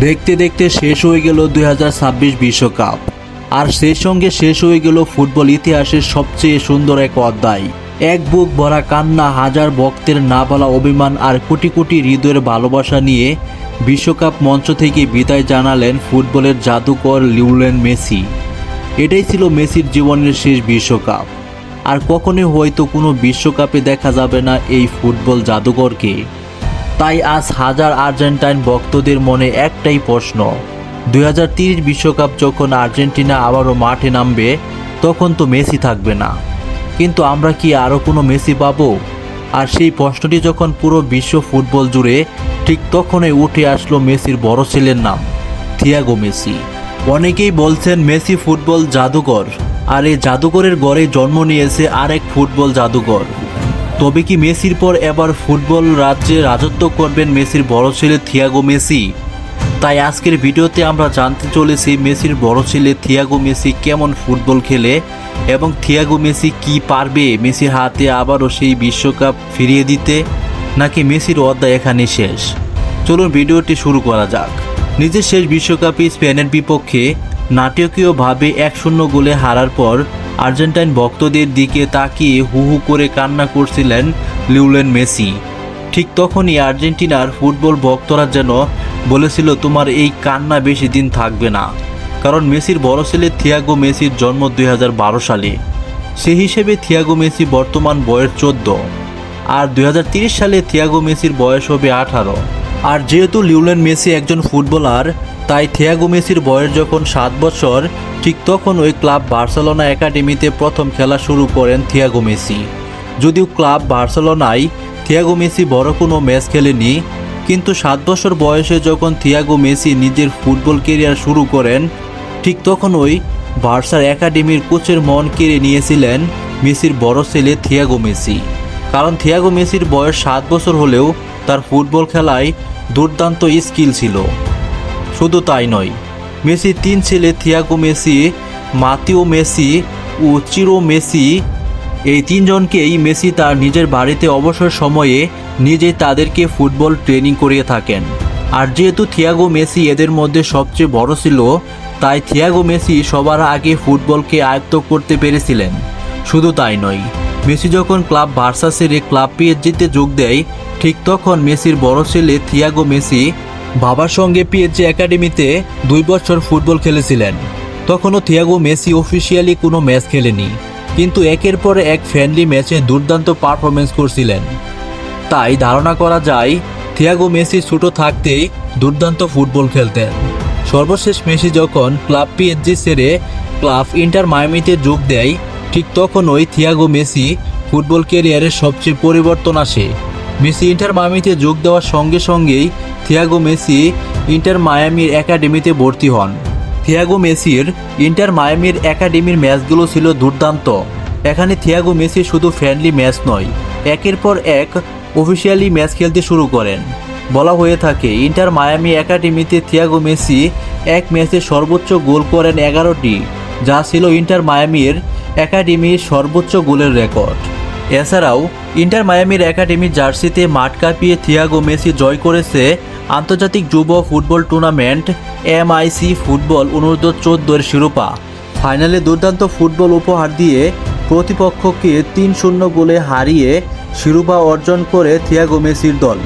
দেখতে দেখতে শেষ হয়ে গেল 2026 বিশ্বকাপ, আর সেই সঙ্গে শেষ হয়ে গেল ফুটবল ইতিহাসের সবচেয়ে সুন্দর এক অধ্যায়। এক বুক ভরা কান্না, হাজার ভক্তের না বলা অভিমান আর কোটি কোটি হৃদয়ের ভালোবাসা নিয়ে বিশ্বকাপ মঞ্চ থেকে বিদায় জানালেন ফুটবলের জাদুকর লিওনেল মেসি। এটাই ছিল মেসির জীবনের শেষ বিশ্বকাপ, আর কখনোই হয়তো কোনো বিশ্বকাপে দেখা যাবে না এই ফুটবল জাদুকরকে। তাই আজ হাজার আর্জেন্টাইন ভক্তদের মনে একটাই প্রশ্ন, 2030 বিশ্বকাপ যখন আর্জেন্টিনা আবারও মাঠে নামবে তখন তো মেসি থাকবে না, কিন্তু আমরা কি আরও কোনো মেসি পাবো? আর সেই প্রশ্নটি যখন পুরো বিশ্ব ফুটবল জুড়ে, ঠিক তখনই উঠে আসলো মেসির বড় ছেলের নাম, থিয়াগো মেসি। অনেকেই বলছেন মেসি ফুটবল জাদুকর, আর এই জাদুকরের গড়ে জন্ম নিয়েছে আরেক ফুটবল জাদুকর। তবে কি মেসির পর এবার ফুটবল রাজ্যে রাজত্ব করবেন মেসির বড় ছেলে থিয়াগো মেসি? তাই আজকের ভিডিওতে আমরা জানতে চলেছি মেসির বড় ছেলে থিয়াগো মেসি কেমন ফুটবল খেলে, এবং থিয়াগো মেসি কি পারবে মেসির হাতে আবারও সেই বিশ্বকাপ ফিরিয়ে দিতে, নাকি মেসির অধ্যায় এখানে শেষ। চলুন ভিডিওটি শুরু করা যাক। নিজের শেষ বিশ্বকাপে স্পেনের বিপক্ষে নাটকীয়ভাবে 1-0 গোলে হারার পর আর্জেন্টাইন ভক্তদের দিকে তাকিয়ে হু হু করে কান্না করছিলেন লিওনেল মেসি। ঠিক তখনই আর্জেন্টিনার ফুটবল ভক্তরা যেন বলেছিল, তোমার এই কান্না বেশি দিন থাকবে না, কারণ মেসির বড় ছেলে থিয়াগো মেসির জন্ম 2012 সালে। সেই হিসেবে থিয়াগো মেসি বর্তমান বয়স 14, আর 2030 সালে থিয়াগো মেসির বয়স হবে 18। আর যেহেতু লিওনেল মেসি একজন ফুটবলার, তাই থিয়াগো মেসির বয়স যখন 7 বছর, ঠিক তখন ওই ক্লাব বার্সেলোনা একাডেমিতে প্রথম খেলা শুরু করেন থিয়াগো মেসি। যদিও ক্লাব বার্সেলোনায় থিয়াগো মেসি বড় কোনো ম্যাচ খেলেনি, কিন্তু 7 বছর বয়সে যখন থিয়াগো মেসি নিজের ফুটবল ক্যারিয়ার শুরু করেন, ঠিক তখন ওই বার্সার একাডেমির কোচের মন কেড়ে নিয়েছিলেন মেসির বড় ছেলে থিয়াগো মেসি। কারণ থিয়াগো মেসির বয়স 7 বছর হলেও তার ফুটবল খেলায় দুর্দান্ত স্কিল ছিল। শুধু তাই নয়, মেসির 3 ছেলে থিয়াগো মেসি, মাতিও মেসি ও চিরো মেসি, এই 3 জনকেই মেসি তার নিজের বাড়িতে অবসর সময়ে নিজেই তাদেরকে ফুটবল ট্রেনিং করিয়ে থাকেন। আর যেহেতু থিয়াগো মেসি এদের মধ্যে সবচেয়ে বড় ছিল, তাই থিয়াগো মেসি সবার আগে ফুটবলকে আয়ত্ত করতে পেরেছিলেন। শুধু তাই নয়, মেসি যখন ক্লাব বার্সা ছেড়ে ক্লাব পিএসজিতে যোগ দেয়, ঠিক তখন মেসির বড় ছেলে থিয়াগো মেসি বাবার সঙ্গে পিএসজি একাডেমিতে 2 বছর ফুটবল খেলেছিলেন। তখনও থিয়াগো মেসি অফিসিয়ালি কোনো ম্যাচ খেলেনি, কিন্তু একের পর এক ফ্রেন্ডলি ম্যাচে দুর্দান্ত পারফরমেন্স করছিলেন। তাই ধারণা করা যায় থিয়াগো মেসি ছোট থাকতেই দুর্দান্ত ফুটবল খেলতেন। সর্বশেষ মেসি যখন ক্লাব পিএসজি ছেড়ে ক্লাব ইন্টার মায়ামিতে যোগ দেয়, ঠিক তখনই থিয়াগো মেসি ফুটবল ক্যারিয়ারের সবচেয়ে পরিবর্তন আসে। মেসি ইন্টার মায়ামিতে যোগ দেওয়ার সঙ্গে সঙ্গেই থিয়াগো মেসি ইন্টার মায়ামির একাডেমিতে ভর্তি হন। থিয়াগো মেসির ইন্টার মায়ামির একাডেমির ম্যাচগুলো ছিল দুর্দান্ত। এখানে থিয়াগো মেসি শুধু ফ্রেন্ডলি ম্যাচ নয়, একের পর এক অফিসিয়ালি ম্যাচ খেলতে শুরু করেন। বলা হয়ে থাকে ইন্টার মায়ামি একাডেমিতে থিয়াগো মেসি এক ম্যাচে সর্বোচ্চ গোল করেন 11টি, যা ছিল ইন্টার মায়ামির একাডেমির সর্বোচ্চ গোলের রেকর্ড। এছাড়াও ইন্টার মায়ামির একাডেমির জার্সিতে মাঠ কাঁপিয়ে থিয়াগো মেসি জয় করেছে আন্তর্জাতিক যুব ফুটবল টুর্নামেন্ট এমআইসি ফুটবল অনূর্ধ্ব-14 শিরোপা। ফাইনালে দুর্দান্ত ফুটবল উপহার দিয়ে প্রতিপক্ষকে 3-0 গোলে হারিয়ে শিরোপা অর্জন করে থিয়াগো মেসির দল।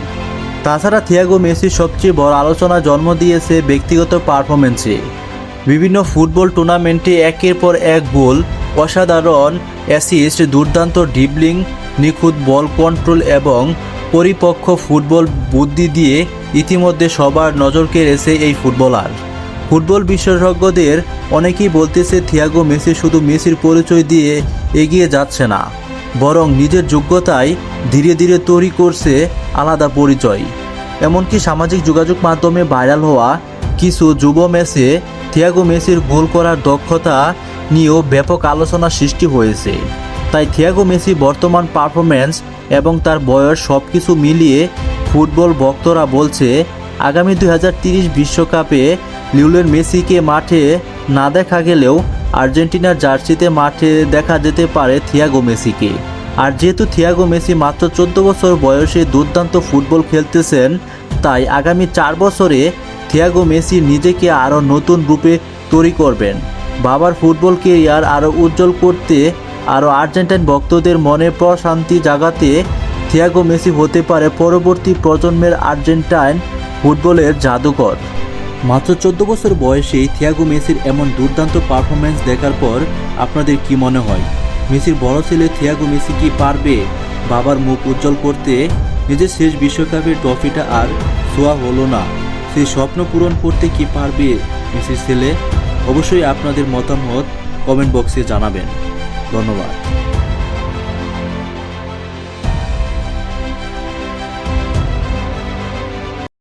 তাছাড়া থিয়াগো মেসির সবচেয়ে বড় আলোচনা জন্ম দিয়েছে ব্যক্তিগত পারফরমেন্সে। বিভিন্ন ফুটবল টুর্নামেন্টে একের পর এক গোল, অসাধারণ অ্যাসিস্ট, দুর্দান্ত ড্রিবলিং, নিখুঁত বল কন্ট্রোল এবং পরিপক্ক ফুটবল বুদ্ধি দিয়ে ইতিমধ্যে সবার নজর কেড়েছে এই ফুটবলার। ফুটবল বিশেষজ্ঞদের অনেকেই বলতেছে থিয়াগো মেসি শুধু মেসির পরিচয় দিয়ে এগিয়ে যাচ্ছে না, বরং নিজের যোগ্যতায় ধীরে ধীরে তৈরি করছে আলাদা পরিচয়। এমনকি সামাজিক যোগাযোগ মাধ্যমে ভাইরাল হওয়া কিছু যুব ম্যাচে থিয়াগো মেসির গোল করার দক্ষতা নিয়েও ব্যাপক আলোচনা সৃষ্টি হয়েছে। তাই থিয়াগো মেসি বর্তমান পারফরম্যান্স এবং তার বয়স সবকিছু মিলিয়ে ফুটবল ভক্তরা বলছে আগামী 2030 বিশ্বকাপে লিওনেল মেসিকে মাঠে না দেখা গেলেও আর্জেন্টিনার জার্সিতে মাঠে দেখা যেতে পারে থিয়াগো মেসিকে। আর যেহেতু থিয়াগো মেসি মাত্র 14 বছর বয়সে দুর্দান্ত ফুটবল খেলতেছেন, তাই আগামী 4 বছরে থিয়াগো মেসি নিজেকে আরও নতুন রূপে তৈরি করবেন। বাবার ফুটবল কেরিয়ার আরও উজ্জ্বল করতে, আরও আর্জেন্টাইন ভক্তদের মনে প্রশান্তি জাগাতে থিয়াগো মেসি হতে পারে পরবর্তী প্রজন্মের আর্জেন্টাইন ফুটবলের জাদুকর। মাত্র 14 বছর বয়সেই থিয়াগো মেসির এমন দুর্দান্ত পারফরম্যান্স দেখার পর আপনাদের কি মনে হয়? মেসির বড় ছেলে থিয়াগো মেসি কি পারবে বাবার মুখ উজ্জ্বল করতে? নিজের শেষ বিশ্বকাপের ট্রফিটা আর ছোঁয়া হলো না, সেই স্বপ্ন পূরণ করতে কি পারবে মেসির ছেলে? অবশ্যই আপনাদের মতামত কমেন্ট বক্সে জানাবেন। ধন্যবাদ।